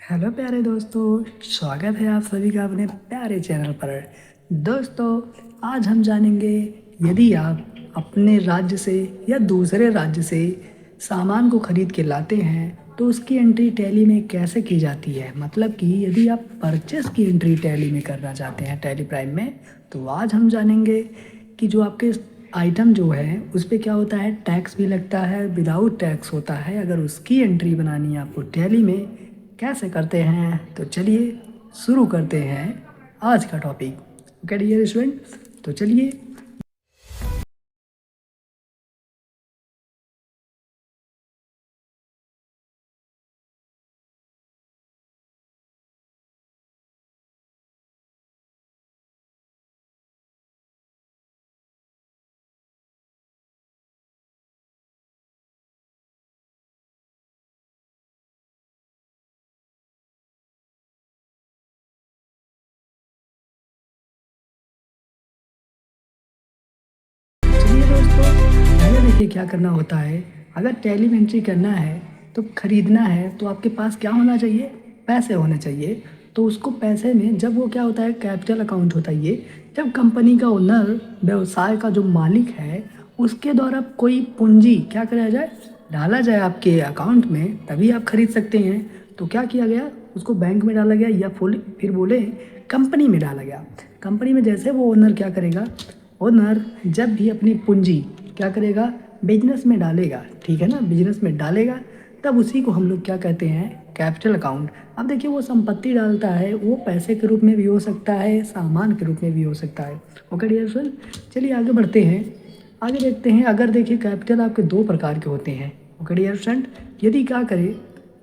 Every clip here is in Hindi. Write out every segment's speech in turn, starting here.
हेलो प्यारे दोस्तों, स्वागत है आप सभी का अपने प्यारे चैनल पर। दोस्तों, आज हम जानेंगे यदि आप अपने राज्य से या दूसरे राज्य से सामान को खरीद के लाते हैं तो उसकी एंट्री टैली में कैसे की जाती है। मतलब कि यदि आप परचेस की एंट्री टैली में करना चाहते हैं टैली प्राइम में, तो आज हम जानेंगे कि जो आपके आइटम जो है उस पर क्या होता है, टैक्स भी लगता है, विदाउट टैक्स होता है। अगर उसकी एंट्री बनानी है आपको टैली में, कैसे करते हैं, तो चलिए शुरू करते हैं आज का टॉपिक। ओके डियर स्टूडेंट, तो चलिए। चलिए दोस्तों, पहले देखिए क्या करना होता है। अगर टैली में एंट्री करना है तो खरीदना है तो आपके पास क्या होना चाहिए, पैसे होने चाहिए। तो उसको पैसे में जब वो क्या होता है, कैपिटल अकाउंट होता है ये। जब कंपनी का ओनर, व्यवसाय का जो मालिक है, उसके द्वारा कोई पूंजी क्या कराया जाए, डाला जाए आपके अकाउंट में, तभी आप खरीद सकते हैं। तो क्या किया गया, उसको बैंक में डाला गया या फिर बोले कंपनी में डाला गया। कंपनी में जैसे वो ओनर क्या करेगा, ओनर जब भी अपनी पूंजी क्या करेगा, बिजनेस में डालेगा, ठीक है ना, बिजनेस में डालेगा, तब उसी को हम लोग क्या कहते हैं, कैपिटल अकाउंट। अब देखिए वो संपत्ति डालता है, वो पैसे के रूप में भी हो सकता है, सामान के रूप में भी हो सकता है। ओके डियर फ्रेंड, चलिए आगे बढ़ते हैं। आगे देखते हैं। अगर देखिए कैपिटल आपके दो प्रकार के होते हैं। ओके डियर फ्रेंड, यदि क्या करे,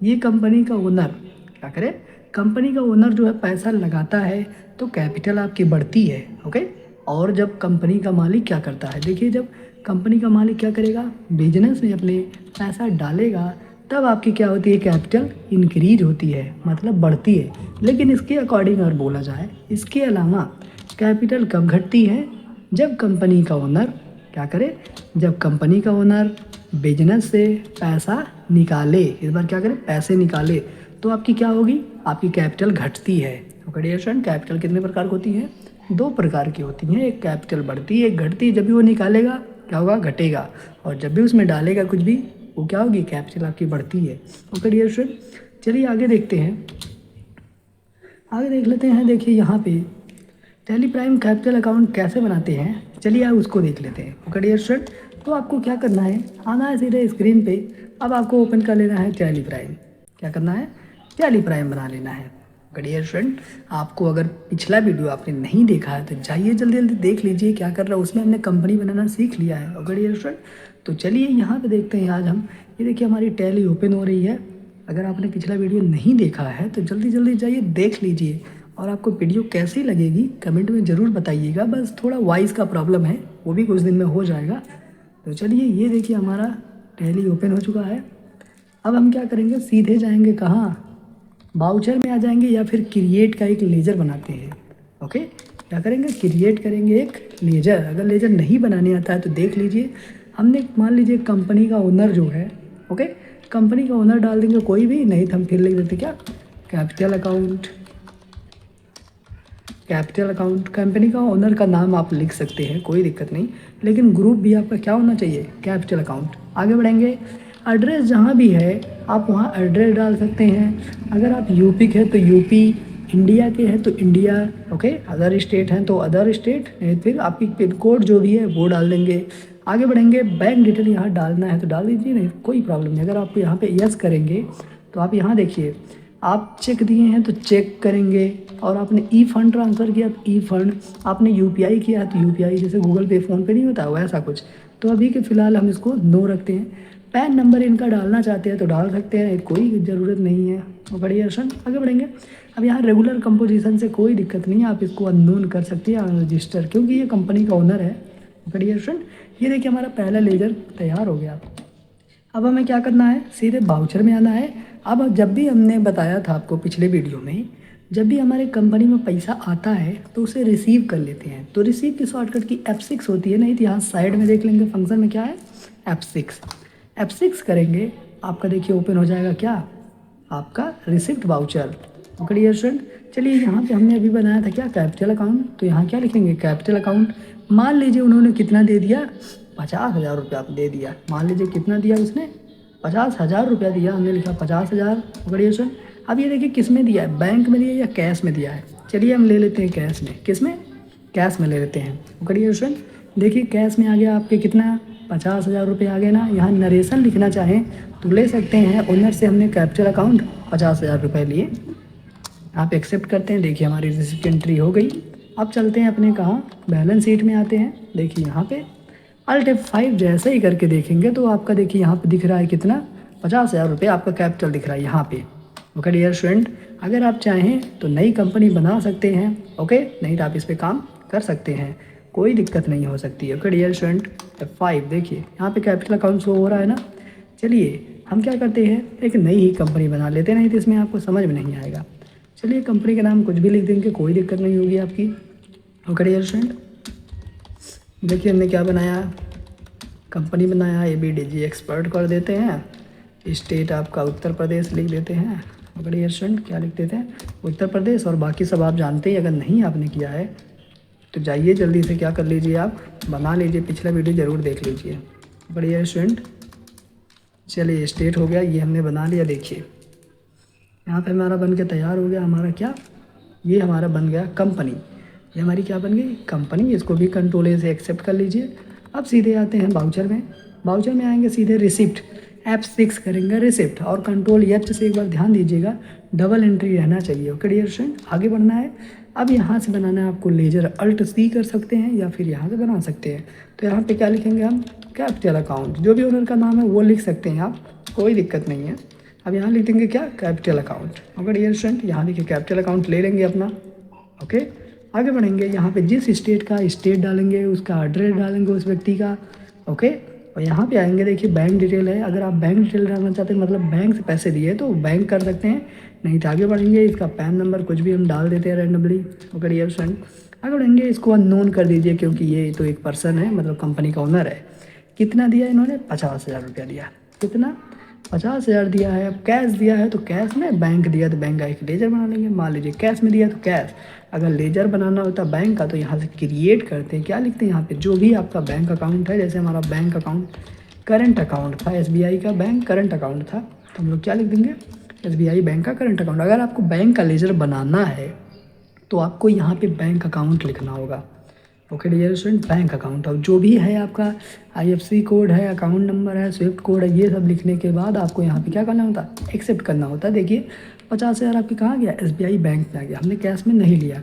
ये कंपनी का ओनर क्या करे, कंपनी का ओनर जो है पैसा लगाता है तो कैपिटल आपकी बढ़ती है। ओके, और जब कंपनी का मालिक क्या करता है, देखिए जब कंपनी का मालिक क्या करेगा, बिजनेस में अपने पैसा डालेगा, तब आपकी क्या होती है, कैपिटल इंक्रीज होती है, मतलब बढ़ती है। लेकिन इसके अकॉर्डिंग अगर बोला जाए, इसके अलावा कैपिटल कब घटती है, जब कंपनी का ओनर क्या करे, जब कंपनी का ओनर बिजनेस से पैसा निकाले, इस बार क्या करे, पैसे निकाले, तो आपकी क्या होगी, आपकी कैपिटल घटती है। ओके डियर फ्रेंड, कैपिटल कितने प्रकार की होती है, दो प्रकार की होती हैं। एक कैपिटल बढ़ती है, एक घटती है। जब भी वो निकालेगा क्या होगा, घटेगा, और जब भी उसमें डालेगा कुछ भी, वो क्या होगी, कैपिटल आपकी बढ़ती है। ओके डियर फ्रेंड, चलिए आगे देखते हैं। आगे देख लेते हैं। देखिए यहाँ पे टैली प्राइम कैपिटल अकाउंट कैसे बनाते हैं, चलिए आप उसको देख लेते हैं। ओके डियर फ्रेंड, तो आपको क्या करना है, आना है सीधे स्क्रीन पे। अब आपको ओपन कर लेना है टैली प्राइम। क्या करना है, टैली प्राइम बना लेना है। ओके डियर फ्रेंड, आपको अगर पिछला वीडियो आपने नहीं देखा है तो जाइए जल्दी जल्दी देख लीजिए क्या कर रहा है, उसमें हमने कंपनी बनाना सीख लिया है। ओके डियर फ्रेंड, तो चलिए यहाँ पे देखते हैं। आज हम ये देखिए हमारी टैली ओपन हो रही है। अगर आपने पिछला वीडियो नहीं देखा है तो जल्दी जल्दी जाइए देख लीजिए। और आपको वीडियो कैसी लगेगी कमेंट में ज़रूर बताइएगा। बस थोड़ा वॉइस का प्रॉब्लम है, वो भी कुछ दिन में हो जाएगा। तो चलिए ये देखिए हमारा टैली ओपन हो चुका है। अब हम क्या करेंगे, सीधे जाएंगे कहाँ, बाउचर में आ जाएंगे, या फिर क्रिएट का एक लेजर बनाते हैं। ओके, क्या करेंगे, क्रिएट करेंगे एक लेजर। अगर लेजर नहीं बनाने आता है तो देख लीजिए, हमने मान लीजिए कंपनी का ओनर जो है, ओके, कंपनी का ओनर डाल देंगे कोई भी, नहीं तो हम फिर लिख देते क्या, capital account. Capital account, company का ओनर का नाम आप लिख सकते हैं, कोई दिक्कत नहीं, लेकिन ग्रुप भी आपका क्या होना चाहिए, कैपिटल अकाउंट। आगे बढ़ेंगे। एड्रेस जहाँ भी है आप वहाँ एड्रेस डाल सकते हैं। अगर आप यूपी के हैं तो यूपी, इंडिया के हैं तो इंडिया, ओके, अदर स्टेट हैं तो अदर स्टेट, नहीं फिर आपकी पिन कोड जो भी है वो डाल देंगे। आगे बढ़ेंगे। बैंक डिटेल यहाँ डालना है तो डाल दीजिए, नहीं कोई प्रॉब्लम नहीं। अगर आपको यहाँ पे यस करेंगे तो आप यहाँ देखिए, आप चेक दिए हैं तो चेक करेंगे, और आपने ई फंड ट्रांसफ़र किया तो ई फंड, आपने यूपीआई किया तो यूपीआई, जैसे गूगल पे फ़ोन पे नहीं होता वैसा कुछ। तो अभी के फ़िलहाल हम इसको नो रखते हैं। पैन नंबर इनका डालना चाहते हैं तो डाल सकते हैं, कोई ज़रूरत नहीं है। बढ़िया सन, आगे बढ़ेंगे। अब यहाँ रेगुलर कंपोजिशन से कोई दिक्कत नहीं है, आप इसको अननोन कर सकते हैं रजिस्टर, क्योंकि ये कंपनी का ओनर है। बढ़िया सन, ये देखिए हमारा पहला लेजर तैयार हो गया। अब हमें क्या करना है, सीधे बाउचर में आना है। अब जब भी हमने बताया था आपको पिछले वीडियो में, जब भी हमारे कंपनी में पैसा आता है तो उसे रिसीव कर लेते हैं। तो रिसीव की शॉर्टकट की F6 होती है, नहीं तो यहाँ साइड में देख लेंगे फंक्शन में क्या है, F6। F6 करेंगे, आपका देखिए ओपन हो जाएगा क्या, आपका receipt voucher. Okay dear student, चलिए यहाँ पे हमने अभी बनाया था क्या, कैपिटल अकाउंट। तो यहाँ क्या लिखेंगे, कैपिटल अकाउंट। मान लीजिए उन्होंने कितना दे दिया, 50,000 रुपया दे दिया। मान लीजिए कितना दिया उसने, 50,000 रुपया दिया, हमने लिखा 50,000। ओके डियर स्टूडेंट, अब ये देखिए किस में दिया है, बैंक में दिया या कैश में दिया है। चलिए हम ले लेते हैं कैश में, किस में, कैश में ले लेते हैं। ओके डियर स्टूडेंट, देखिए कैश में आ गया आपके कितना, 50,000 रुपये आ गए ना। यहाँ नरेशन लिखना चाहें तो ले सकते हैं, ओनर से हमने कैपिटल अकाउंट 50,000 रुपये लिए, आप एक्सेप्ट करते हैं। देखिए हमारी रिसिप्ट एंट्री हो गई। अब चलते हैं अपने कहाँ, बैलेंस शीट में आते हैं। देखिए यहाँ पे अल्ट F5 जैसे ही करके देखेंगे तो आपका देखिए यहाँ पे दिख रहा है कितना, 50,000 रुपये आपका कैपिटल दिख रहा है यहाँ पे। ओके डियर स्टूडेंट, अगर आप चाहें तो नई कंपनी बना सकते हैं। ओके, नहीं तो आप इस पर काम कर सकते हैं, कोई दिक्कत नहीं हो सकती है। ओके डियर स्टूडेंट, F5 देखिए यहाँ पे कैपिटल अकाउंट शो हो रहा है ना। चलिए हम क्या करते हैं, एक नई ही कंपनी बना लेते हैं, नहीं तो इसमें आपको समझ में नहीं आएगा। चलिए कंपनी का नाम कुछ भी लिख देंगे, कोई दिक्कत नहीं होगी आपकी। ओके डियर स्टूडेंट, देखिए हमने क्या बनाया, कंपनी बनाया, ABDG एक्सपर्ट कर देते हैं। स्टेट आपका उत्तर प्रदेश लिख देते हैं। ओके डियर स्टूडेंट, क्या लिख देते हैं, उत्तर प्रदेश। और बाकी सब आप जानते ही, अगर नहीं आपने किया है तो जाइए जल्दी से क्या कर लीजिए, आप बना लीजिए, पिछला वीडियो ज़रूर देख लीजिए। ओके डियर स्टूडेंट, चलिए स्टेट हो गया, ये हमने बना लिया। देखिए यहाँ पे हमारा बन के तैयार हो गया, हमारा क्या, ये हमारा बन गया कंपनी। ये हमारी क्या बन गई, कंपनी। इसको भी कंट्रोल A से एक्सेप्ट कर लीजिए। अब सीधे आते हैं बाउचर में। बाउचर में आएंगे सीधे रिसिप्ट, F6 करेंगे रिसिप्ट, और कंट्रोल H से एक बार ध्यान दीजिएगा, डबल एंट्री रहना चाहिए। ओके डियर स्टूडेंट, आगे बढ़ना है। अब यहाँ से बनाना है आपको लेजर, अल्ट C कर सकते हैं या फिर यहाँ से बना सकते हैं। तो यहाँ पे क्या लिखेंगे हम, कैपिटल अकाउंट। जो भी ओनर का नाम है वो लिख सकते हैं आप, कोई दिक्कत नहीं है। अब यहाँ लिख देंगे क्या, capital account. Okay dear student, यहाँ देखिए कैपिटल अकाउंट ले लेंगे अपना। ओके, आगे बढ़ेंगे। यहाँ पे जिस स्टेट का स्टेट डालेंगे, उसका एड्रेस डालेंगे उस व्यक्ति का। ओके, और यहाँ पे आएंगे, देखिए बैंक डिटेल है। अगर आप बैंक डिटेल डालना चाहते हैं, मतलब बैंक से पैसे दिए तो बैंक कर सकते हैं, नहीं तो आगे बढ़ेंगे। इसका पैन नंबर कुछ भी हम डाल देते हैं रैंडमली। ओके डियर स्टूडेंट, आगे बढ़ेंगे। इसको अननोन कर दीजिए क्योंकि ये तो एक पर्सन है, मतलब कंपनी का ओनर है। कितना दिया इन्होंने, 50,000 रुपया दिया। कितना, 50,000 दिया है। अब कैश दिया है तो कैश में, बैंक दिया तो बैंक का एक लेजर बना लेंगे। मान लीजिए कैश में दिया तो कैश, अगर लेजर बनाना होता बैंक का तो यहाँ से क्रिएट करते हैं, क्या लिखते हैं यहाँ पे, जो भी आपका बैंक अकाउंट है। जैसे हमारा बैंक अकाउंट करंट अकाउंट था, SBI का बैंक करंट अकाउंट था, तो हम लोग क्या लिख देंगे, SBI बैंक का करंट अकाउंट। अगर आपको बैंक का लेजर बनाना है तो आपको यहाँ पे बैंक अकाउंट लिखना होगा। Okay dear student, bank account, और जो भी है आपका IFSC कोड है, अकाउंट नंबर है, स्विफ्ट कोड है, ये सब लिखने के बाद आपको यहाँ पे क्या करना होता है, एक्सेप्ट करना होता है। देखिए 50,000 आपके कहाँ गया, SBI बैंक में आ गया, हमने कैश में नहीं लिया।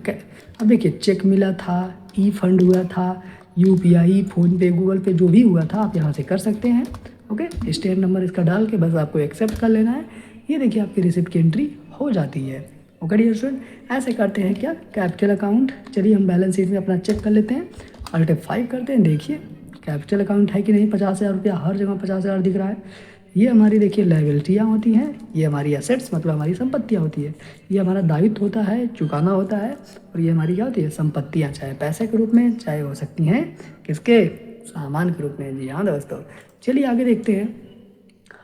अब देखिए चेक मिला था, ई फंड हुआ था, UPI, फ़ोनपे, गूगल पे, जो भी हुआ था आप यहाँ से कर सकते हैं। ओके, स्टेट नंबर इसका डाल के बस आपको एक्सेप्ट कर लेना है। ये देखिए आपकी रिसिप्ट की एंट्री हो जाती है। ओके डियर स्टूडेंट, ऐसे करते हैं क्या, कैपिटल अकाउंट। चलिए हम बैलेंस शीट में अपना चेक कर लेते हैं, अल्ट F5 करते हैं। देखिए कैपिटल अकाउंट है कि नहीं, 50,000 रुपया, हर जगह 50,000 दिख रहा है। ये हमारी देखिए लायबिलिटियाँ होती हैं, ये हमारी एसेट्स मतलब हमारी संपत्तियाँ होती है। ये हमारा दायित्व होता है, चुकाना होता है। और ये हमारी क्या होती है, संपत्तियाँ, चाहे पैसे के रूप में, चाहे हो सकती हैं किसके, सामान के रूप में। जी हाँ दोस्तों, चलिए आगे देखते हैं।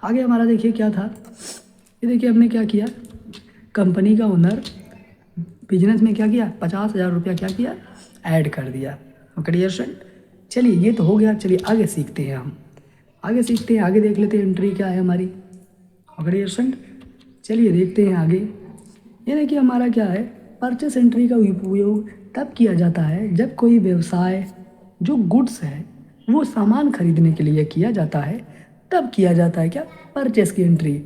आगे हमारा देखिए क्या था, ये देखिए हमने क्या किया, कंपनी का ओनर बिजनेस में क्या किया, 50,000 रुपया क्या किया, ऐड कर दिया। ओके डियर स्टूडेंट, चलिए ये तो हो गया। चलिए आगे सीखते हैं, हम आगे सीखते हैं, आगे देख लेते हैं एंट्री क्या है हमारी। ओके डियर स्टूडेंट, चलिए देखते हैं आगे। ये देखिए हमारा क्या है, परचेस एंट्री का उपयोग तब किया जाता है जब कोई व्यवसाय, जो गुड्स है वो सामान खरीदने के लिए किया जाता है, तब किया जाता है क्या, परचेस की एंट्री।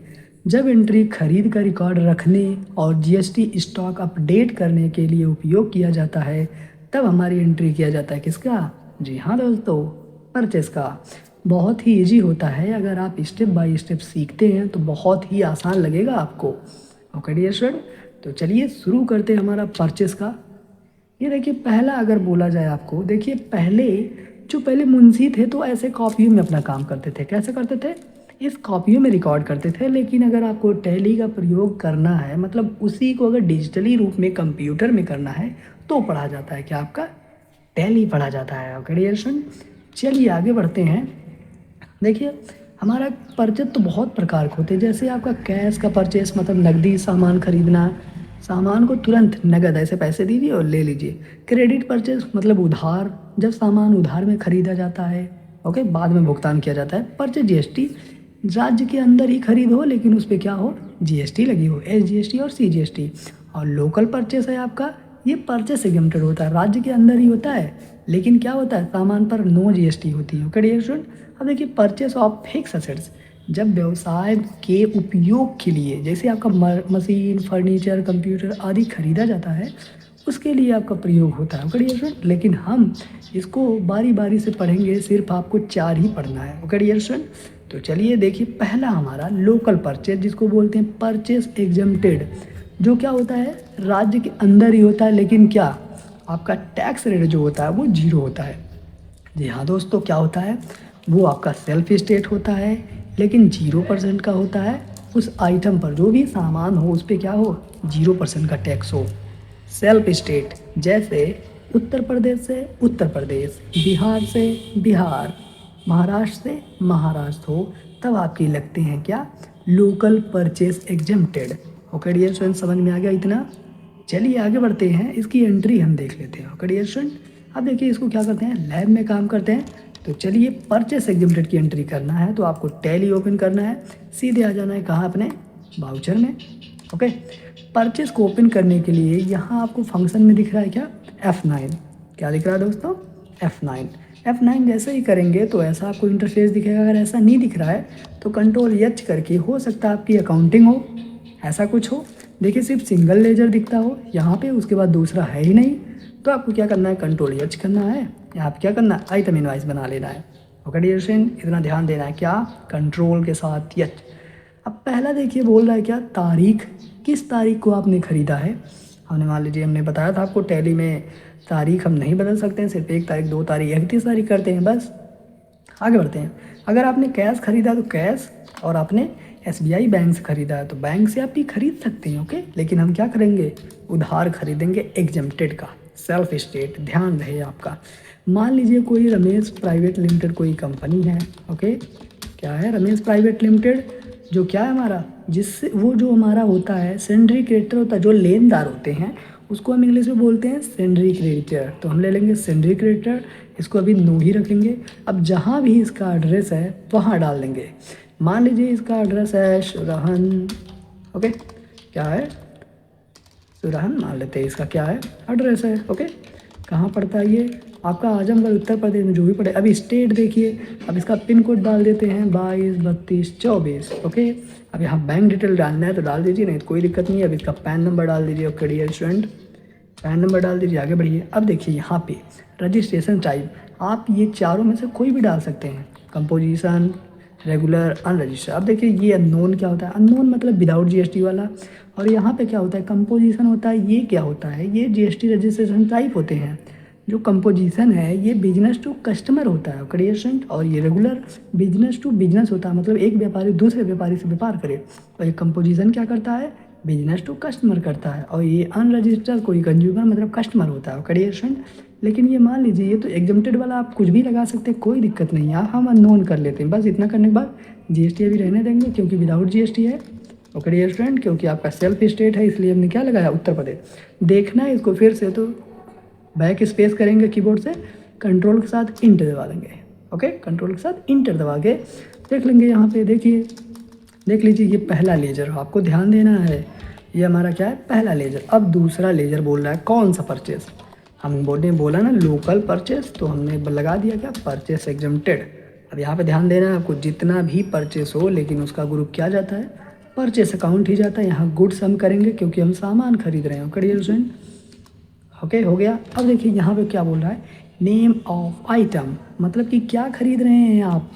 जब एंट्री खरीद का रिकॉर्ड रखने और GST स्टॉक अपडेट करने के लिए उपयोग किया जाता है, तब हमारी एंट्री किया जाता है किसका, जी हाँ दोस्तों, परचेस का। बहुत ही इजी होता है, अगर आप स्टेप बाय स्टेप सीखते हैं तो बहुत ही आसान लगेगा आपको। ओके डियर स्टूडेंट, तो चलिए शुरू करते हैं हमारा परचेस का। ये देखिए पहला अगर बोला जाए आपको, देखिए पहले मुंशी थे तो ऐसे कॉपियों में अपना काम करते थे। कैसे करते थे, इस कॉपियों में रिकॉर्ड करते थे। लेकिन अगर आपको टैली का प्रयोग करना है, मतलब उसी को अगर डिजिटली रूप में कंप्यूटर में करना है, तो पढ़ा जाता है क्या, आपका टैली पढ़ा जाता है। ओके डियर स्टूडेंट, चलिए आगे बढ़ते हैं। देखिए हमारा परचेज तो बहुत प्रकार के होते हैं, जैसे आपका कैश का परचेस मतलब नकदी सामान खरीदना, सामान को तुरंत नगद ऐसे पैसे दीजिए और ले लीजिए। क्रेडिट परचेस मतलब उधार, जब सामान उधार में खरीदा जाता है, ओके, बाद में भुगतान किया जाता है। परचेज जीएसटी, राज्य के अंदर ही खरीद हो लेकिन उस पर क्या हो, जीएसटी लगी हो, एसजीएसटी और सीजीएसटी। और लोकल परचेस है आपका, ये परचेस एग्जम्प्टेड होता है, राज्य के अंदर ही होता है, लेकिन क्या होता है, सामान पर नो जीएसटी होती है। ओके डियर स्टूडेंट, अब देखिए परचेस ऑफ फिक्स असेट्स, जब व्यवसाय के उपयोग के लिए, जैसे आपका मशीन, फर्नीचर, कंप्यूटर आदि खरीदा जाता है, उसके लिए आपका प्रयोग होता है। ओके डियर स्टूडेंट, लेकिन हम इसको बारी बारी से पढ़ेंगे, सिर्फ आपको 4 ही पढ़ना है। ओके डियर स्टूडेंट, तो चलिए देखिए, पहला हमारा लोकल परचेज, जिसको बोलते हैं परचेस एग्जम्प्टेड, जो क्या होता है, राज्य के अंदर ही होता है, लेकिन क्या आपका टैक्स रेट जो होता है वो 0 होता है। जी हाँ दोस्तों, क्या होता है, वो आपका सेल्फ स्टेट होता है, लेकिन 0% का होता है। उस आइटम पर जो भी सामान हो उस पर क्या हो, 0% का टैक्स हो। सेल्फ स्टेट, जैसे उत्तर प्रदेश से उत्तर प्रदेश, बिहार से बिहार, महाराष्ट्र से महाराष्ट्र हो, तब आपकी लगते हैं क्या, local purchase exempted. Okay dear student, समझ में आ गया इतना। चलिए आगे बढ़ते हैं, इसकी एंट्री हम देख लेते हैं। ओके डियर स्टूडेंट, अब देखिए इसको क्या करते हैं, लैब में काम करते हैं। तो चलिए परचेस एग्जम्प्टेड की एंट्री करना है तो आपको टैली ओपन करना है, सीधे आ जाना है कहाँ, अपने वाउचर में। ओके, परचेस को ओपन करने के लिए यहाँ आपको फंक्शन में दिख रहा है क्या, F9। क्या दिख रहा है दोस्तों, F9 जैसे ही करेंगे तो ऐसा आपको इंटरफेस दिखेगा। अगर ऐसा नहीं दिख रहा है तो कंट्रोल एच करके, हो सकता है आपकी अकाउंटिंग हो, ऐसा कुछ हो। देखिए सिर्फ सिंगल लेजर दिखता हो यहाँ पे, उसके बाद दूसरा है ही नहीं, तो आपको क्या करना है, कंट्रोल एच करना है, यहाँ पे क्या करना है, आइटम इनवाइस बना लेना है। ओके डियर स्टूडेंट, इतना ध्यान देना है, क्या, कंट्रोल के साथ एच। अब पहला देखिए बोल रहा है क्या, तारीख, किस तारीख को आपने ख़रीदा है। हमने मान लीजिए, हमने बताया था आपको टैली में तारीख हम नहीं बदल सकते हैं, सिर्फ 1 तारीख, 2 तारीख, 31 तारीख करते हैं बस। आगे बढ़ते हैं, अगर आपने कैश खरीदा तो कैश, और आपने एसबीआई बैंक से खरीदा है तो बैंक से आप भी खरीद सकते हैं। ओके, लेकिन हम क्या करेंगे, उधार खरीदेंगे एग्जम्प्टेड का, सेल्फ स्टेट, ध्यान रहे आपका। मान लीजिए कोई रमेश प्राइवेट लिमिटेड कोई कंपनी है। ओके, क्या है, रमेश प्राइवेट लिमिटेड, जो क्या है हमारा, जिससे वो जो हमारा होता है सेंड्री क्रेडिटर होता है, जो लेनदार होते हैं उसको हम इंग्लिश में बोलते हैं सेंड्री क्रेडिटर। तो हम ले लेंगे सेंड्री क्रेडिटर, इसको अभी नो ही रखेंगे। अब जहाँ भी इसका एड्रेस है वहाँ डाल देंगे। मान लीजिए इसका एड्रेस है सुरहन, ओके, क्या है, सुरहन मान लेते हैं, इसका क्या है, एड्रेस है। ओके, कहाँ पड़ता है ये, आपका आजमगढ़ उत्तर प्रदेश में, जो भी पड़े। अभी स्टेट देखिए, अब इसका पिन कोड डाल देते हैं 22 32 24। ओके, अब यहाँ बैंक डिटेल डालना है तो डाल दीजिए, नहीं तो कोई दिक्कत नहीं है। अब इसका पैन नंबर डाल दीजिए। Okay dear student, PAN number डाल दीजिए, आगे बढ़िए। अब देखिए यहाँ पे रजिस्ट्रेशन टाइप, आप ये चारों में से कोई भी डाल सकते हैं, कंपोजिशन, रेगुलर, अनरजिस्टर्ड। अब देखिए ये अननोन क्या होता है, अननोन मतलब विदाउट जीएसटी वाला, और यहाँ पे क्या होता है, कंपोजिशन होता है। ये क्या होता है, ये जीएसटी रजिस्ट्रेशन टाइप होते हैं। जो कंपोजिशन है ये बिजनेस टू कस्टमर होता है क्रिएशन, और ये रेगुलर बिजनेस टू बिजनेस होता है, मतलब एक व्यापारी दूसरे व्यापारी से व्यापार करे। और ये कंपोजिशन क्या करता है, बिजनेस टू कस्टमर करता है। और ये अनरजिस्टर्ड कोई कंज्यूमर मतलब कस्टमर होता है क्रिएशन। लेकिन ये मान लीजिए ये तो एग्जम्प्टेड वाला, आप कुछ भी लगा सकते हैं, कोई दिक्कत नहीं है, हम अननोन कर लेते हैं। बस इतना करने के बाद जीएसटी अभी रहने देंगे क्योंकि विदाउट जीएसटी है। ओके डियर स्टूडेंट, क्योंकि आपका सेल्फ स्टेट है इसलिए हमने क्या लगाया, उत्तर प्रदेश। देखना है इसको फिर से, तो बैक स्पेस करेंगे कीबोर्ड से, कंट्रोल के साथ इंटर दबा देंगे। ओके, कंट्रोल के साथ इंटर दबा के देख लेंगे। यहाँ पे देखिए, देख लीजिए ये पहला लेजर, आपको ध्यान देना है, ये हमारा क्या है, पहला लेजर। अब दूसरा लेजर बोल रहा है कौन सा परचेस, हम बोला ना लोकल परचेस, तो हमने लगा दिया क्या, परचेस एग्जम्प्टेड। अब यहाँ पे ध्यान देना है आपको, जितना भी परचेस हो लेकिन उसका ग्रुप क्या जाता है, परचेस अकाउंट ही जाता है। यहाँ गुड्स हम करेंगे क्योंकि हम सामान खरीद रहे हैं। क्लियर स्टूडेंट, ओके हो गया। अब देखिए यहाँ पे क्या बोल रहा है, नेम ऑफ आइटम, मतलब कि क्या खरीद रहे हैं आप।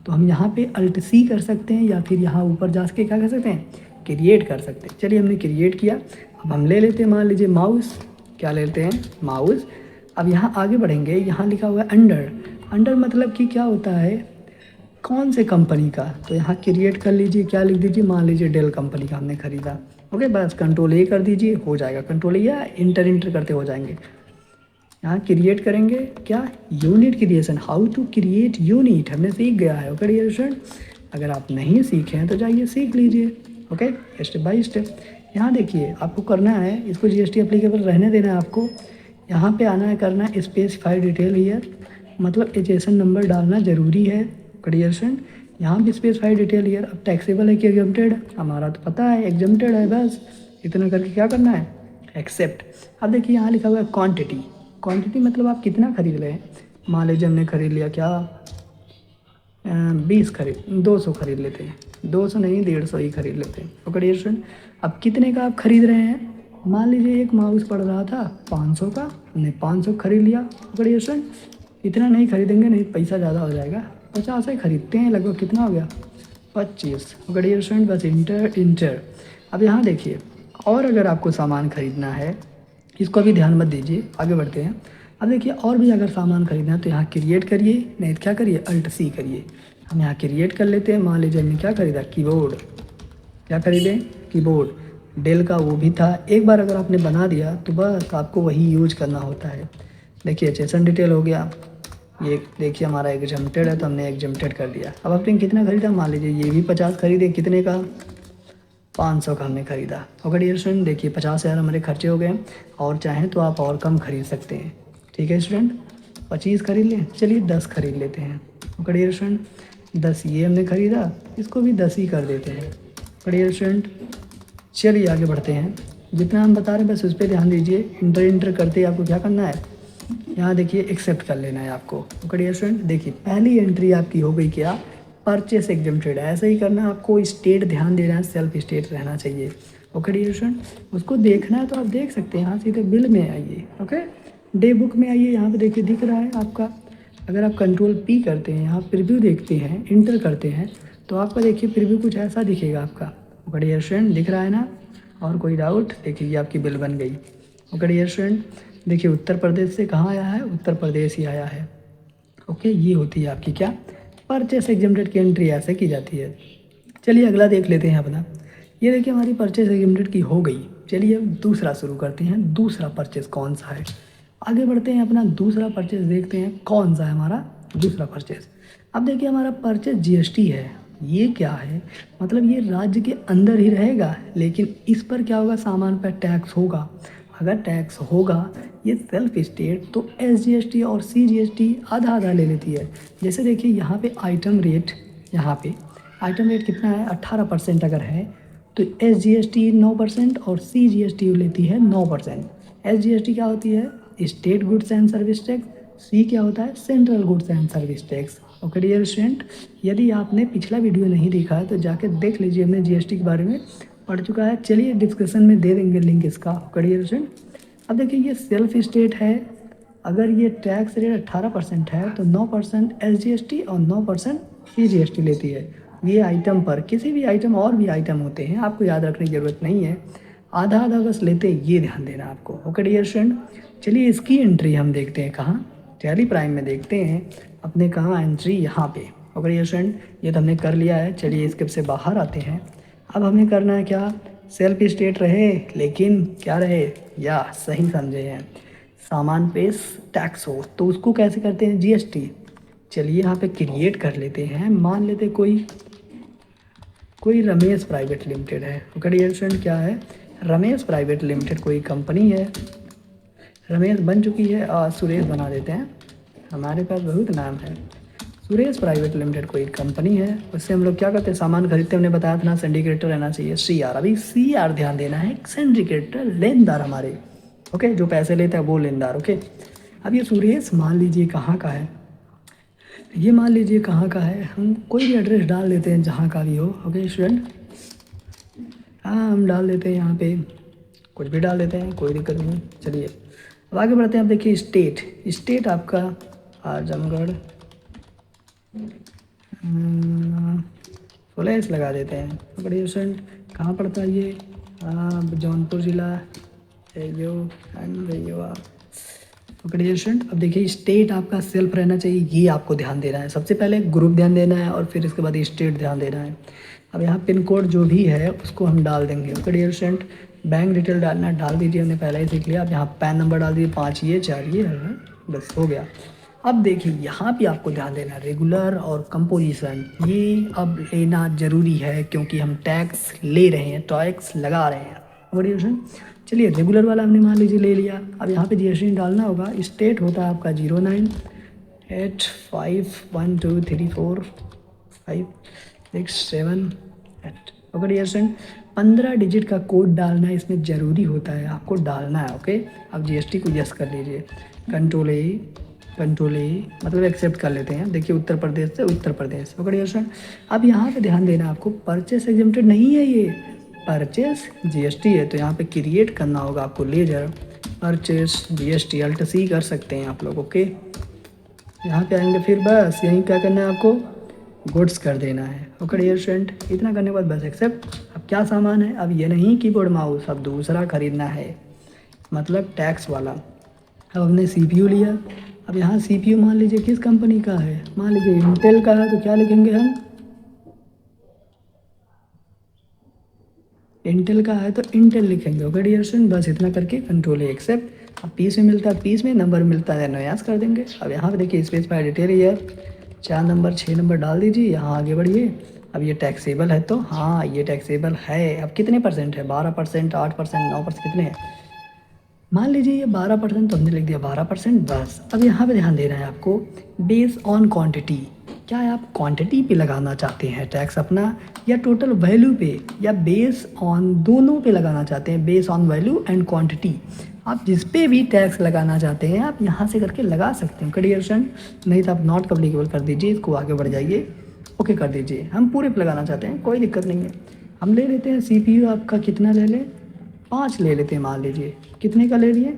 तो हम यहाँ पे अल्ट सी कर सकते हैं, या फिर यहाँ ऊपर जा के क्या कर सकते हैं, क्रिएट कर सकते हैं। चलिए हमने क्रिएट किया। अब हम ले लेते हैं, मान लीजिए माउस, क्या लेते हैं, माउस। अब यहाँ आगे बढ़ेंगे, यहाँ लिखा हुआ है अंडर। अंडर मतलब कि क्या होता है, कौन से कंपनी का, तो यहाँ क्रिएट कर लीजिए, क्या लिख दीजिए, मान लीजिए डेल कंपनी का हमने खरीदा। ओके, बस कंट्रोल ए कर दीजिए, हो जाएगा। कंट्रोल या इंटर करते हो जाएंगे। यहाँ क्रिएट करेंगे क्या, unit creation, how to create unit हमने सीख गया है। ओके डियर स्टूडेंट, अगर आप नहीं सीखे हैं तो जाइए सीख लीजिए। Okay, step by step. यहाँ देखिए आपको करना है, इसको जीएसटी एप्लीकेबल रहने देना है आपको। यहाँ पे आना है, करना है स्पेसिफाइड डिटेल ईयर, मतलब एजेसन नंबर डालना ज़रूरी है। क्लियरशन यहाँ भी स्पेसिफाइड डिटेल ईयर। अब टैक्सेबल है कि एग्जम्प्टेड, हमारा तो पता है एग्जम्प्टेड है, बस इतना करके क्या करना है, एक्सेप्ट। अब देखिए यहाँ लिखा हुआ है क्वांटिटी। क्वांटिटी मतलब आप कितना खरीद रहे हैं। मान लीजिए हमने खरीद लिया क्या 20 खरीद 200 खरीद लेते हैं, 200 नहीं 150 ही खरीद लेते हैं। ओके डियर स्टूडेंट, अब कितने का आप खरीद रहे हैं। मान लीजिए एक माउस पड़ रहा था 500 का, हमने 500 खरीद लिया। ओके डियर स्टूडेंट, इतना नहीं खरीदेंगे, नहीं पैसा ज़्यादा हो जाएगा, 50 ही खरीदते हैं। लगभग कितना हो गया 25। ओके डियर स्टूडेंट, बस इंटर। अब यहाँ देखिए, और अगर आपको सामान खरीदना है, इसको भी ध्यान मत दीजिए, आगे बढ़ते हैं। अब देखिए और भी अगर सामान खरीदना है तो यहाँ क्रिएट करिए, नहीं तो क्या करिए अल्ट सी करिए। हम यहाँ क्रिएट कर लेते हैं। मान लीजिए हमने क्या खरीदा, कीबोर्ड। क्या खरीदें, कीबोर्ड। डेल का वो भी था। एक बार अगर आपने बना दिया तो बस आपको वही यूज करना होता है। देखिए एचएसएन डिटेल हो गया, ये देखिए हमारा एग्जम्प्टेड है तो हमने एग्जम्प्टेड कर दिया। अब आपने कितना खरीदा, मान लीजिए ये भी 50 खरीदे, कितने का 500 का हमने खरीदा। ओके डियर स्टूडेंट, देखिए 50,000 हमारे खर्चे हो गए। और चाहें तो आप और कम खरीद सकते हैं। ठीक है स्टूडेंट, 25 खरीद लें, चलिए 10 खरीद लेते हैं। ओके डियर स्टूडेंट, 10 ये हमने खरीदा, इसको भी 10 ही कर देते हैं। ओके डियर स्टूडेंट, चलिए आगे बढ़ते हैं। जितना हम बता रहे हैं बस उस पर ध्यान दीजिए। इंटर करते ही आपको क्या करना है, यहाँ देखिए एक्सेप्ट कर लेना है आपको। ओके डियर स्टूडेंट, देखिए पहली एंट्री आपकी हो गई क्या, परचेस एग्जम्प्टेड। ऐसे ही करना है आपको, स्टेट ध्यान देना है, सेल्फ स्टेट रहना चाहिए। ओके डियर स्टूडेंट, उसको देखना है तो आप देख सकते हैं, यहाँ सीधे बिल में आइए। ओके, डे बुक में आइए, यहाँ पे देखिए दिख रहा है आपका। अगर आप कंट्रोल पी करते हैं, यहाँ प्रीव्यू देखते हैं, इंटर करते हैं तो आपका देखिए प्रीव्यू कुछ ऐसा दिखेगा आपका। ओके डियर स्टूडेंट, दिख रहा है ना। और कोई डाउट, देखिए ये आपकी बिल बन गई। ओके डियर स्टूडेंट, देखिए उत्तर प्रदेश से कहाँ आया है, उत्तर प्रदेश ही आया है। ओके, ये होती है आपकी क्या, परचेस एग्जम्प्टेड की एंट्री ऐसे की जाती है। चलिए अगला देख लेते हैं अपना। ये देखिए हमारी परचेस एग्जम्प्टेड की हो गई। चलिए अब दूसरा शुरू करते हैं। दूसरा परचेस कौन सा है, आगे बढ़ते हैं। अपना दूसरा परचेस देखते हैं कौन सा है हमारा दूसरा परचेस। अब देखिए हमारा परचेस जीएसटी है। ये क्या है, मतलब ये राज्य के अंदर ही रहेगा, लेकिन इस पर क्या होगा, सामान पर टैक्स होगा। अगर टैक्स होगा ये सेल्फ स्टेट तो एसजीएसटी और सीजीएसटी आधा आधा ले लेती है। जैसे देखिए यहाँ पे आइटम रेट, यहाँ पे आइटम रेट कितना है 18% अगर है तो एसजीएसटी 9% और सीजीएसटी लेती है 9%। एसजीएसटी क्या होती है, state goods and service tax, C क्या होता है, central goods and service tax. Okay dear student, यदि आपने पिछला वीडियो नहीं देखा है तो जाकर देख लीजिए, हमने जीएसटी के बारे में पढ़ चुका है। चलिए डिस्क्रिप्शन में दे देंगे लिंक इसका। ओके डियर स्टूडेंट, अब देखिए ये सेल्फ स्टेट है। अगर ये टैक्स रेट 18% है तो 9% एसजीएसटी और 9% सीजीएसटी लेती है। ये आइटम पर, किसी भी आइटम और भी आइटम होते हैं, आपको याद रखने की ज़रूरत नहीं है, आधा आधा बस लेते हैं, ये ध्यान देना आपको। ओके डियर स्टूडेंट, चलिए इसकी एंट्री हम देखते हैं कहाँ, टैली प्राइम में देखते हैं अपने कहाँ एंट्री, यहाँ पे। ओके डियर स्टूडेंट, ये तो हमने कर लिया है। चलिए इसके से बाहर आते हैं। अब हमें करना है क्या, सेल्फ स्टेट रहे लेकिन क्या रहे, या सही समझे हैं, सामान पे टैक्स हो, तो उसको कैसे करते हैं, जीएसटी। चलिए यहाँ पे क्रिएट कर लेते हैं। मान लेते कोई रमेश प्राइवेट लिमिटेड है। ओके डियर स्टूडेंट, क्या है, रमेश प्राइवेट लिमिटेड कोई कंपनी है। रमेश बन चुकी है और सुरेश बना देते हैं, हमारे पास बहुत नाम है। सुरेश प्राइवेट लिमिटेड कोई कंपनी है, उससे हम लोग क्या करते हैं, सामान खरीदते हैं। हमने बताया था ना सिंडिकेटर रहना चाहिए, सीआर। अभी सीआर ध्यान देना है, सिंडिकेटर लेनदार हमारे। ओके, जो पैसे लेता है वो लेनदार। ओके, अब ये सुरेश मान लीजिए कहाँ का है, ये मान लीजिए कहाँ का है, हम कोई भी एड्रेस डाल देते हैं जहाँ का भी हो। ओके स्टूडेंट, हाँ हम डाल देते हैं, यहाँ पे कुछ भी डाल देते हैं, कोई दिक्कत नहीं। चलिए अब आगे बढ़ते हैं। अब देखिए स्टेट आपका आजमगढ़, फ्लैश लगा देते हैं। ओके स्टूडेंट, कहाँ पड़ता है ये, जौनपुर जिला ओके स्टूडेंट, अब देखिए स्टेट आपका सेल्फ रहना चाहिए, ये आपको ध्यान देना है। सबसे पहले ग्रुप ध्यान देना है और फिर इसके बाद स्टेट ध्यान देना है। अब यहाँ पिन कोड जो भी है उसको हम डाल देंगे। Okay dear student, bank detail डाल दीजिए, हमने पहले ही सीख लिया। अब यहाँ पैन नंबर डाल दीजिए, 5 ये 4 ये है, बस हो गया। अब देखिए यहाँ पे आपको ध्यान देना, रेगुलर और कंपोजिशन ये अब लेना ज़रूरी है क्योंकि हम टैक्स ले रहे हैं, टैक्स लगा रहे हैं। कंपोजिशन चलिए रेगुलर वाला हमने मान लीजिए ले लिया। अब यहाँ पे जीएसटी डालना होगा। स्टेट होता है आपका 098512345678 ओके डियर स्टूडेंट, 15 डिजिट का कोड डालना इसमें ज़रूरी होता है, आपको डालना है। ओके अब जीएसटी को यस कर लीजिए, कंट्रोल ए मतलब एक्सेप्ट कर लेते हैं। देखिए उत्तर प्रदेश से Uttar Pradesh okay dear student. अब यहाँ पे ध्यान देना, आपको परचेस एग्जेम्प्टेड नहीं है, ये परचेस जीएसटी है, तो यहाँ पे क्रिएट करना होगा आपको ledger purchase GST, alt C कर सकते हैं आप लोग। ओके यहाँ पे आएंगे, फिर बस यहीं क्या करना है आपको, गुड्स कर देना है। ओके डियर स्टूडेंट, इतना करने के बाद बस एक्सेप्ट। अब क्या सामान है, अब ये नहीं कीबोर्ड माउस, अब दूसरा खरीदना है, मतलब टैक्स वाला। अब हमने सीपीयू लिया। अब यहाँ सीपीयू मान लीजिए किस कंपनी का है, मान लीजिए इंटेल का है, तो क्या लिखेंगे हम, इंटेल का है तो इंटेल लिखेंगे। ओके डियर स्टूडेंट, बस इतना करके कंट्रोल ए एक्सेप्ट। अब पीस में मिलता है, पीस में नंबर मिलता है, नयास कर देंगे। अब यहाँ पे देखिए space by detail year 4 number 6 number डाल दीजिए, यहाँ आगे बढ़िए। अब ये टैक्सेबल है तो हाँ ये टैक्सेबल है। अब कितने परसेंट है, 12%, 8%, 9%, कितने हैं, मान लीजिए ये 12%, तो हमने लिख दिया 12%। बस अब यहाँ पे ध्यान देना है आपको, बेस ऑन क्वांटिटी, क्या है आप क्वांटिटी पे लगाना चाहते हैं टैक्स अपना, या टोटल वैल्यू पे, या बेस ऑन, दोनों पे लगाना चाहते हैं, base on value and quantity. आप जिस पे भी टैक्स लगाना चाहते हैं आप यहाँ से करके लगा सकते हैं क्लियर स्टूडेंट, नहीं तो आप नॉट अप्लीकेबल कर दीजिए, इसको आगे बढ़ जाइए। ओके कर दीजिए, हम पूरे पे लगाना चाहते हैं, कोई दिक्कत नहीं है। हम ले लेते हैं सीपीयू, आपका कितना ले लें, 5 ले लेते हैं, मान लीजिए कितने का ले लिए,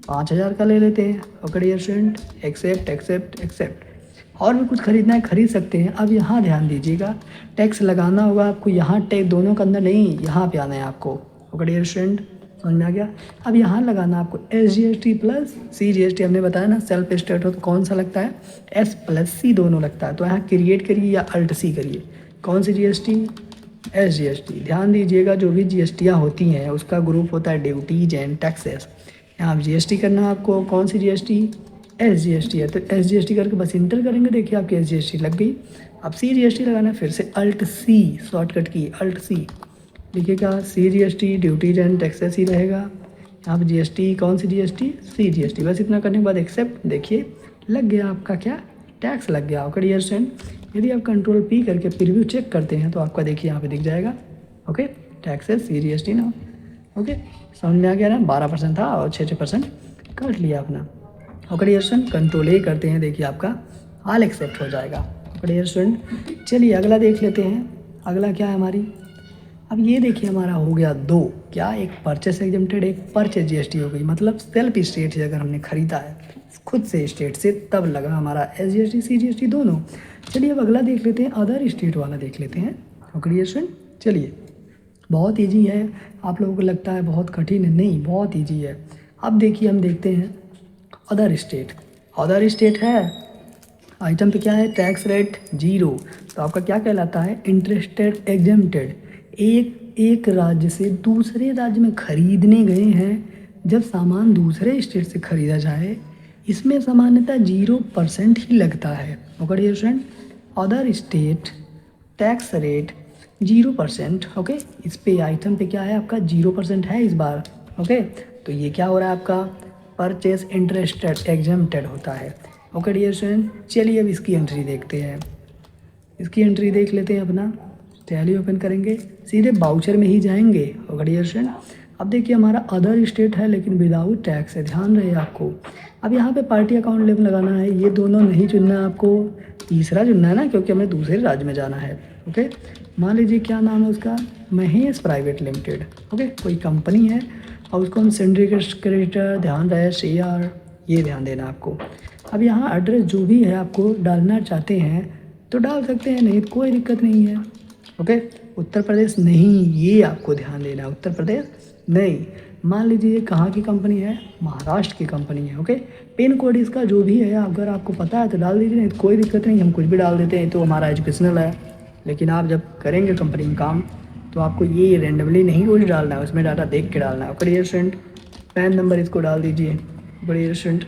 5000 का ले लेते हैं। Okay dear student, accept accept accept. और भी कुछ खरीदना है खरीद सकते हैं। अब यहाँ ध्यान दीजिएगा, टैक्स लगाना होगा आपको, यहाँ टैक्स दोनों के अंदर नहीं, यहाँ पे आना है आपको। ओके डियर स्टूडेंट, समझ में आ गया। अब यहाँ लगाना आपको SGST प्लस CGST, हमने बताया ना सेल्फ स्टेट हो तो कौन सा लगता है, S प्लस C दोनों लगता है, तो यहाँ क्रिएट करिए या अल्ट C करिए। कौन सी GST, SGST। ध्यान दीजिएगा जो भी GSTयाँ होती हैं उसका ग्रुप होता है ड्यूटीज एंड टैक्सेस। यहाँ GST करना है आपको, कौन सी GST, SGST है, तो SGST करके बस इंटर करेंगे, देखिए आपकी SGST लग गई। अब CGST लगाना है, फिर से अल्ट C शॉर्टकट की, अल्ट C लिखिएगा, CGST ड्यूटीज एंड टैक्सेस ही रहेगा। यहाँ पर GST, कौन सी GST, CGST। बस इतना करने के बाद एक्सेप्ट, देखिए लग गया आपका क्या, टैक्स लग गया। ओके डियर स्टूडेंट, यदि आप कंट्रोल P करके प्रीव्यू चेक करते हैं तो आपका देखिए यहाँ पे दिख जाएगा। ओके टैक्सेस CGST ना, ओके समझ में आ गया ना, 12% था और 6% काट लिया अपना। Okay dear student, control A करते हैं, देखिए आपका ऑल एक्सेप्ट हो जाएगा। ओके डियर स्टूडेंट, चलिए अगला देख लेते हैं। अगला क्या है हमारी, अब ये देखिए हमारा हो गया 2, क्या, एक परचेस एग्जेम्प्टेड, एक परचेस GST हो गई, मतलब सेल्फ स्टेट से अगर हमने खरीदा है खुद से स्टेट से तब लगा हमारा SGST CGST दोनों। चलिए अब अगला देख लेते हैं, अदर स्टेट वाला देख लेते हैं। ओके डियर स्टूडेंट, चलिए बहुत ईजी है, आप लोगों को लगता है बहुत कठिन है, नहीं बहुत ईजी है। अब देखिए हम देखते हैं अदर स्टेट। अदर स्टेट है, आइटम पे क्या है, टैक्स रेट 0, तो आपका क्या कहलाता है, इंटरेस्टेड एग्जेम्प्टेड। एक राज्य से दूसरे राज्य में खरीदने गए हैं, जब सामान दूसरे स्टेट से खरीदा जाए इसमें सामान्यतः 0% ही लगता है। Okay dear student, other state tax rate 0%। Okay इस पे आइटम पे क्या है आपका 0% है इस बार। ओके तो ये क्या हो रहा है आपका, परचेस इंटरेस्टेड एग्जेम्प्टेड होता है। ओके डियर स्टूडेंट, चलिए अब इसकी एंट्री देखते हैं, इसकी एंट्री देख लेते हैं अपना। टैली ओपन करेंगे, सीधे बाउचर में ही जाएंगे। ओके डियर स्टूडेंट, अब देखिए हमारा अदर स्टेट है लेकिन विदाउट टैक्स है, ध्यान रहे आपको। अब यहाँ पे पार्टी अकाउंट लेवल लगाना है, ये दोनों नहीं चुनना है आपको, तीसरा चुनना है ना, क्योंकि हमें दूसरे राज्य में जाना है। ओके मान लीजिए क्या नाम है उसका, महेश प्राइवेट लिमिटेड। ओके कोई कंपनी है और उसको हम सिंडिकेट क्रेडिटर, ध्यान रहे शेयर, ये ध्यान देना आपको। अब यहाँ एड्रेस जो भी है आपको डालना चाहते हैं तो डाल सकते हैं, नहीं कोई दिक्कत नहीं है। ओके उत्तर प्रदेश नहीं, ये आपको ध्यान देना है, उत्तर प्रदेश नहीं। मान लीजिए कहाँ की कंपनी है, महाराष्ट्र की कंपनी है। ओके पिन कोड इसका जो भी है अगर आपको पता है तो डाल दीजिए, नहीं कोई दिक्कत नहीं, हम कुछ भी डाल देते हैं, तो हमारा एजुकेशनल है। लेकिन आप जब करेंगे कंपनी में काम तो आपको ये रेंडमली नहीं कुछ डालना है, उसमें डाटा देख के डालना है। Okay dear student, PAN number इसको डाल दीजिए। Okay dear student,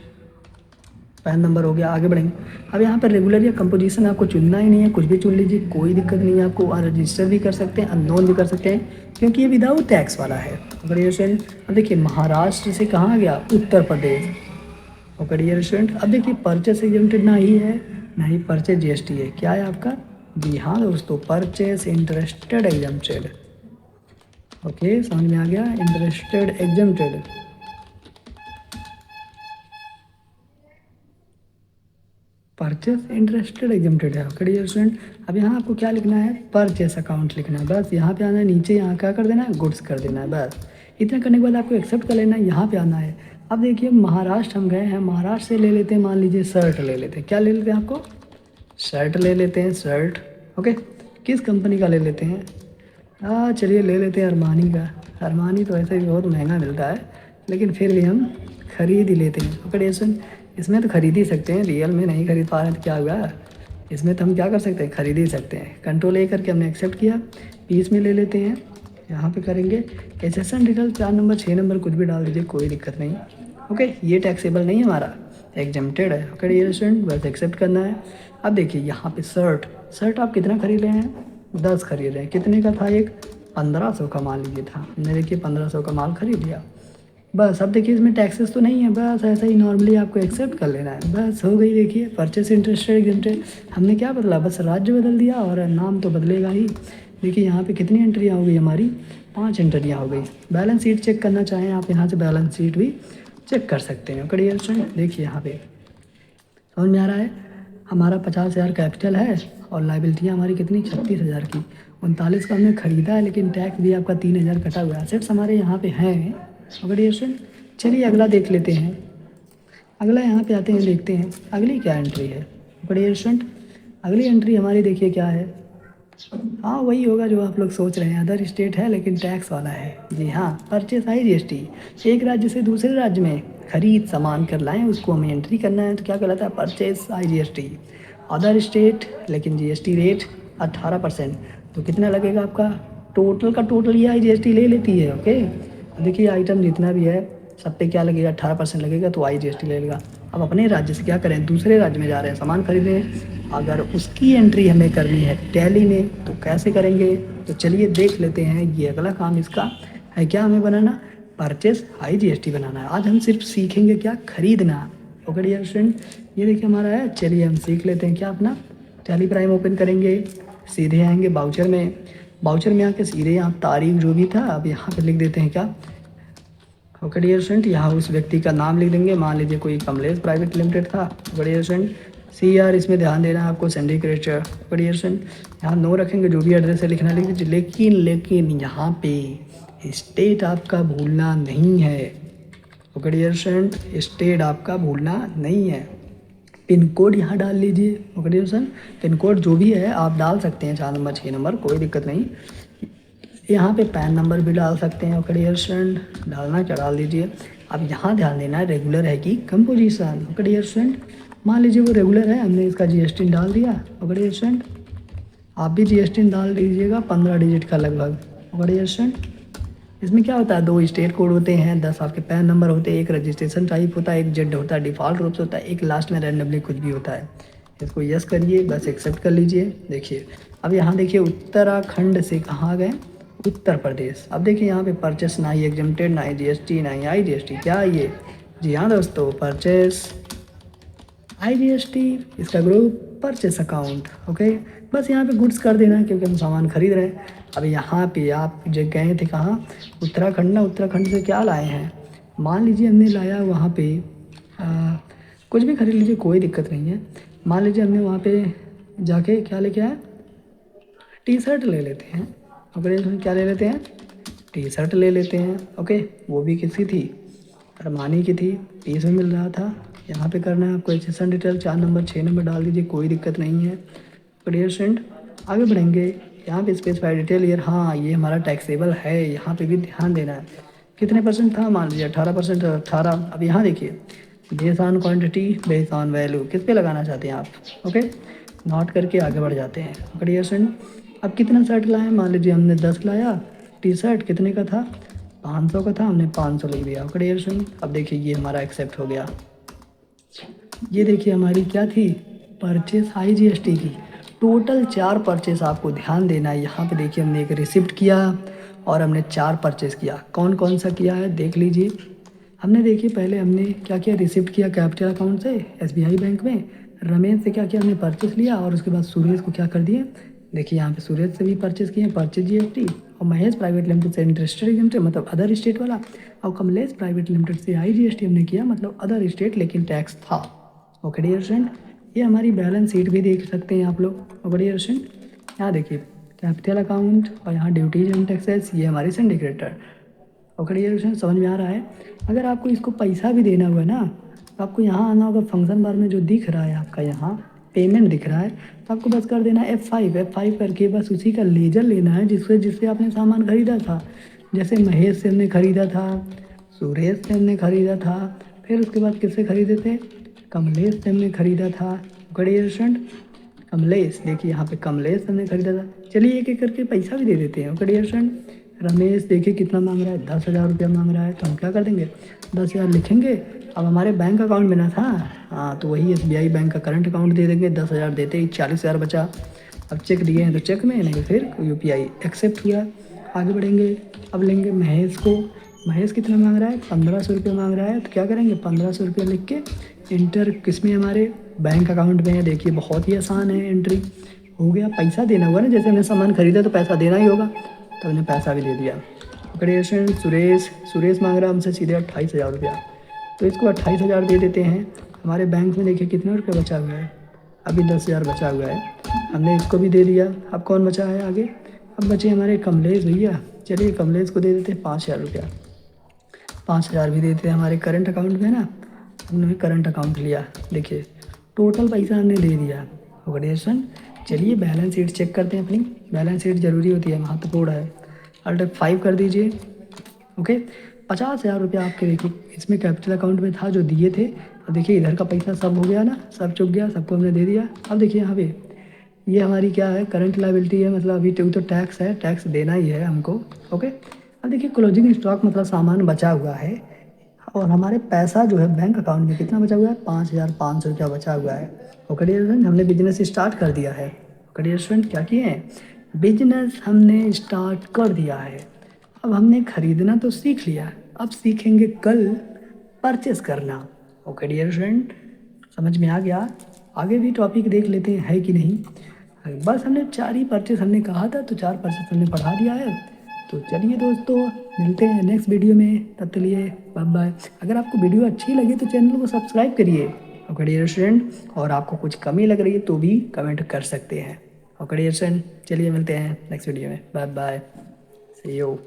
PAN number हो गया। आगे बढ़ेंगे। अब यहाँ पर रेगुलर या कंपोजिशन आपको चुनना ही नहीं है, कुछ भी चुन लीजिए, कोई दिक्कत नहीं है। आपको रजिस्टर भी कर सकते हैं, अननोन भी कर सकते हैं, क्योंकि ये विदाउट टैक्स वाला है। अगर ये स्टूडेंट अब देखिए महाराष्ट्र से कहाँ गया, Uttar Pradesh. Okay dear student, अब देखिए परचेस एग्जेम्प्टेड ना ही है ना ही परचेस जीएसटी है, क्या है आपका, जी हाँ दोस्तों, परचेस इंटरेस्टेड एग्जेम्प्टेड। ओके समझ में आ गया, interested exempted. Purchase interested exempted है। ओके डियर स्टूडेंट, अब यहाँ आपको क्या लिखना है, परचेस अकाउंट लिखना है, बस यहाँ पे आना है, नीचे यहाँ क्या कर देना है, गुड्स कर देना है, बस इतना करने के बाद आपको एक्सेप्ट कर लेना है, यहाँ पे आना है। अब देखिए महाराष्ट्र हम गए हैं, महाराष्ट्र से ले लेते हैं, मान लीजिए शर्ट ले लेते हैं, क्या ले लेते हैं आपको, शर्ट ले लेते हैं, शर्ट। ओके किस कंपनी का ले लेते हैं, चलिए ले लेते हैं अरमानी का। अरमानी तो ऐसे भी बहुत महंगा मिलता है, लेकिन फिर भी हम खरीद ही लेते हैं। ओके डियर, इसमें तो खरीद ही सकते हैं, रियल में नहीं खरीद पा रहे हैं तो क्या हुआ, इसमें तो हम क्या कर सकते हैं, खरीद ही सकते हैं। कंट्रोल ए करके हमने एक्सेप्ट किया, पीस में ले लेते हैं, यहाँ पे करेंगे एसेसन डिटेल 4 नंबर 6 नंबर कुछ भी डाल दीजिए, कोई दिक्कत नहीं। ओके ये टैक्सेबल नहीं है हमारा, एग्जेम्प्टेड है। ओके डियर स्टूडेंट, बस एक्सेप्ट करना है। अब देखिए यहाँ पे शर्ट, शर्ट आप कितना खरीद रहे हैं, 10 खरीद रहे हैं, कितने का था एक, 1500 का मान लीजिए था, हमने देखिए 1500 का माल खरीद लिया। बस अब देखिए इसमें टैक्सेस तो नहीं है, बस ऐसा ही नॉर्मली आपको एक्सेप्ट कर लेना है, बस हो गई। देखिए परचेस इंटरेस्टेड एग्जेम्प्टेड, हमने क्या बदला, बस राज्य बदल दिया और नाम तो बदलेगा ही। देखिए यहाँ पे कितनी एंट्रियाँ हो गई हमारी, 5 एंट्रियाँ हो गई। बैलेंस शीट चेक करना चाहें आप यहाँ से बैलेंस शीट भी चेक कर सकते हैं। करिए स्टूडेंट, देखिए यहाँ पे समझ में आ रहा है, हमारा 50,000 कैपिटल है और लाइबिलिटियाँ हमारी कितनी, 36,000 की। 39 का हमने खरीदा है, लेकिन टैक्स भी आपका 3,000 कटा हुआ है। एसेट्स हमारे यहाँ पे हैं। ओके डियर स्टूडेंट, चलिए अगला देख लेते हैं। अगला यहाँ पे आते हैं, देखते हैं अगली क्या एंट्री है। ओके डियर स्टूडेंट, अगली एंट्री हमारी देखिए क्या है, हाँ वही होगा जो आप लोग सोच रहे हैं, अदर स्टेट है लेकिन टैक्स वाला है। जी हाँ, परचेस IGST, एक राज्य से दूसरे राज्य में खरीद सामान कर लाएं, उसको हमें एंट्री करना है, तो क्या कहलाता है, परचेस IGST। अदर स्टेट लेकिन GST रेट 18%, तो कितना लगेगा आपका, टोटल का टोटल ये IGST ले लेती है। ओके देखिए आइटम जितना भी है सब पे क्या लगेगा, 18% लगेगा, तो IGST ले लेगा। अब अपने राज्य से क्या करें, दूसरे राज्य में जा रहे हैं सामान खरीदने, अगर उसकी एंट्री हमें करनी है टैली में तो कैसे करेंगे, तो चलिए देख लेते हैं। ये अगला काम इसका है, क्या हमें बनाना, परचेस IGST बनाना है। आज हम सिर्फ सीखेंगे क्या, खरीदना। ओके डियर स्टूडेंट, ये देखिए हमारा है, चलिए हम सीख लेते हैं क्या, अपना टैली प्राइम ओपन करेंगे, सीधे आएंगे बाउचर में, बाउचर में आके सीधे यहाँ तारीख जो भी था अब यहाँ पे लिख देते हैं क्या। ओके डियर स्टूडेंट, यहाँ उस व्यक्ति का नाम लिख देंगे, मान लीजिए कोई कमलेश प्राइवेट लिमिटेड था। ओके डियर स्टूडेंट, CR इसमें ध्यान देना है आपको, सिंडिकेटर। ओके डियर स्टूडेंट, यहाँ नो रखेंगे, जो भी एड्रेस है लिखना लिख दीजिए, लेकिन यहाँ पे स्टेट आपका भूलना नहीं है। ओके डियर स्टूडेंट, स्टेट आपका भूलना नहीं है। पिन कोड यहाँ डाल लीजिए। Okay dear student, pin code जो भी है आप डाल सकते हैं, 4 नंबर 6 नंबर कोई दिक्कत नहीं। यहाँ पे पैन नंबर भी डाल सकते हैं। ओके डियर स्टूडेंट, डालना क्या डाल दीजिए। अब यहाँ ध्यान देना है रेगुलर है कि कंपोजिशन। ओके डियर स्टूडेंट, मान लीजिए वो रेगुलर है, हमने इसका GST डाल दिया। ओके डियर स्टूडेंट, आप भी GST डाल दीजिएगा 15 डिजिट का लगभग। ओके डियर स्टूडेंट, इसमें क्या होता है, 2 स्टेट कोड होते हैं, 10 आपके पैन नंबर होते हैं, एक रजिस्ट्रेशन टाइप होता है, एक जेड होता है डिफ़ॉल्ट रूप से होता है, एक लास्ट में रैंडमली कुछ भी होता है। इसको यस करिए, बस एक्सेप्ट कर लीजिए। देखिए अब यहाँ देखिए उत्तराखंड से कहाँ गए, उत्तर प्रदेश। अब देखिए यहाँ पे परचेस ना ही एग्जेम्प्टेड, ना ही GST, ना ही IGST, क्या ये, जी हाँ दोस्तों, परचेस IGST, इसका ग्रुप परचेस अकाउंट। ओके बस यहाँ पे गुड्स कर देना है क्योंकि हम सामान खरीद रहे हैं। अब यहाँ पे आप जो गए थे कहाँ, उत्तराखंड ना, उत्तराखंड से क्या लाए हैं, मान लीजिए हमने लाया वहाँ पे कुछ भी खरीद लीजिए, कोई दिक्कत नहीं है। मान लीजिए हमने वहाँ पे जाके क्या लेके आए, T-शर्ट ले लेते हैं। ओके क्या ले लेते हैं, T-शर्ट ले लेते हैं। ओके वो भी किसी थी, अरमानी की थी, 30 में मिल रहा था। यहाँ पे करना है आपको एसेसन डिटेल 4 नंबर 6 नंबर डाल दीजिए, कोई दिक्कत नहीं है। डियर स्टूडेंट आगे बढ़ेंगे, यहाँ पे स्पेसिफाइड डिटेल ईयर, हाँ ये हमारा टैक्सेबल है, यहाँ पे भी ध्यान देना है। कितने % था, मान लीजिए 18%, 18। अब यहाँ देखिए base on quantity, base on value, किस पे लगाना चाहते हैं आप। ओके नोट करके आगे बढ़ जाते हैं। ओके डियर स्टूडेंट, अब कितना शर्ट लाए, मान लीजिए हमने 10 लाया, T-शर्ट कितने का था, 500 का था, हमने 500 लिख दिया। ओके डियर स्टूडेंट, अब देखिए ये हमारा एक्सेप्ट हो गया। ये देखिए हमारी क्या थी, परचेस IGST की। टोटल 4 परचेस आपको ध्यान देना है। यहाँ पे देखिए हमने एक रिसिप्ट किया और हमने 4 परचेस किया। कौन कौन सा किया है देख लीजिए। हमने देखिए पहले हमने क्या किया, रिसिप्ट किया कैपिटल अकाउंट से SBI बैंक में। रमेश से क्या किया, हमने परचेस लिया और उसके बाद सुरेश को क्या कर दिए, देखिए यहाँ पे सुरेश से भी परचेस किए परचेज GST। और महेश प्राइवेट लिमिटेड से इंटरेस्टेड लिमिटेड मतलब अदर स्टेट वाला। और कमलेश प्राइवेट लिमिटेड से IGST हमने किया मतलब अदर स्टेट लेकिन टैक्स था। ओके डियर स्टूडेंट, ये हमारी बैलेंस शीट भी देख सकते हैं आप लोग। ओके डियर स्टूडेंट, यहाँ देखिए कैपिटल अकाउंट और यहाँ ड्यूटीज एंड टैक्सेस, ये हमारी सिंडिकेटर। ओके डियर स्टूडेंट, समझ में आ रहा है। अगर आपको इसको पैसा भी देना हुआ ना, तो आपको यहाँ आना होगा फंक्शन बार में, जो दिख रहा है आपका यहाँ पेमेंट दिख रहा है, तो आपको बस कर देना है F5 करके, बस उसी का लेजर लेना है जिससे आपने सामान खरीदा था। जैसे महेश से हमने खरीदा था, सुरेश से हमने खरीदा था, फिर उसके बाद किससे खरीदे थे, कमलेश से हमने खरीदा था। गणेश स्टूडेंट, कमलेश देखिए यहाँ पे कमलेश से हमने खरीदा था। चलिए एक एक करके पैसा भी दे देते हैं। गणेश स्टूडेंट, रमेश देखिए कितना मांग रहा है, 10,000 रुपया मांग रहा है, तो हम क्या कर देंगे 10,000 लिखेंगे। अब हमारे बैंक अकाउंट में ना था, हाँ तो वही SBI बैंक का करंट अकाउंट दे देंगे। 10,000 देते ही 40,000 बचा। अब चेक दिए हैं तो चेक में, नहीं फिर UPI एक्सेप्ट हुआ। आगे बढ़ेंगे, अब लेंगे महेश को। महेश कितना मांग रहा है, 1,500 रुपये मांग रहा है, तो क्या करेंगे 1,500 रुपये लिख के इंटर किस में, हमारे बैंक अकाउंट में है। देखिए बहुत ही आसान है, एंट्री हो गया। पैसा देना होगा ना, जैसे हमने सामान खरीदा तो पैसा देना ही होगा, तो हमने पैसा भी दे दिया। क्रिएशन सुरेश मांग रहा है हमसे सीधे 28,000 रुपया, तो इसको 28,000 दे देते हैं। हमारे बैंक में देखिए कितना रुपया बचा हुआ है, अभी 10,000 बचा हुआ है, हमने इसको भी दे दिया। अब कौन बचा है आगे, अब बचे हमारे कमलेश भैया। चलिए कमलेश को दे देते हैं 5,000 रुपया, 5,000 भी देते हैं हमारे करंट अकाउंट में ना, हमने करंट अकाउंट लिया। देखिए टोटल पैसा हमने दे दिया। ऑर्गेनाइजेशन, चलिए बैलेंस शीट चेक करते हैं अपनी। बैलेंस शीट ज़रूरी होती है, महत्वपूर्ण है। अल्ट F5 कर दीजिए। ओके, 50,000 रुपया आपके देखिए इसमें कैपिटल अकाउंट में था जो दिए थे। अब देखिए इधर का पैसा सब हो गया ना, सब चुक गया, सबको हमने दे दिया। अब देखिए यहाँ पे ये हमारी क्या है, करंट लायबिलिटी है, मतलब अभी तो टैक्स है, टैक्स देना ही है हमको। ओके, अब देखिए क्लोजिंग स्टॉक मतलब सामान बचा हुआ है, और हमारे पैसा जो है बैंक अकाउंट में कितना बचा हुआ है, 5,500 रुपया बचा हुआ है। ओके डियर स्टूडेंट, हमने बिजनेस स्टार्ट कर दिया है। ओके डियर स्टूडेंट, क्या किए हैं, बिजनेस हमने स्टार्ट कर दिया है। अब हमने खरीदना तो सीख लिया, अब सीखेंगे कल परचेस करना। ओके डियर स्टूडेंट, समझ में आ गया। आगे भी टॉपिक देख लेते हैं है कि नहीं। बस हमने 4 ही परचेस हमने कहा था, तो 4 परचेस हमने पढ़ा दिया है। तो चलिए दोस्तों, मिलते हैं नेक्स्ट वीडियो में, तब के लिए बाय बाय। अगर आपको वीडियो अच्छी लगी तो चैनल को सब्सक्राइब करिए। ओके डियर स्टूडेंट, और आपको कुछ कमी लग रही है तो भी कमेंट कर सकते हैं। ओके डियर स्टूडेंट, चलिए मिलते हैं नेक्स्ट वीडियो में, बाय बाय, सी यू।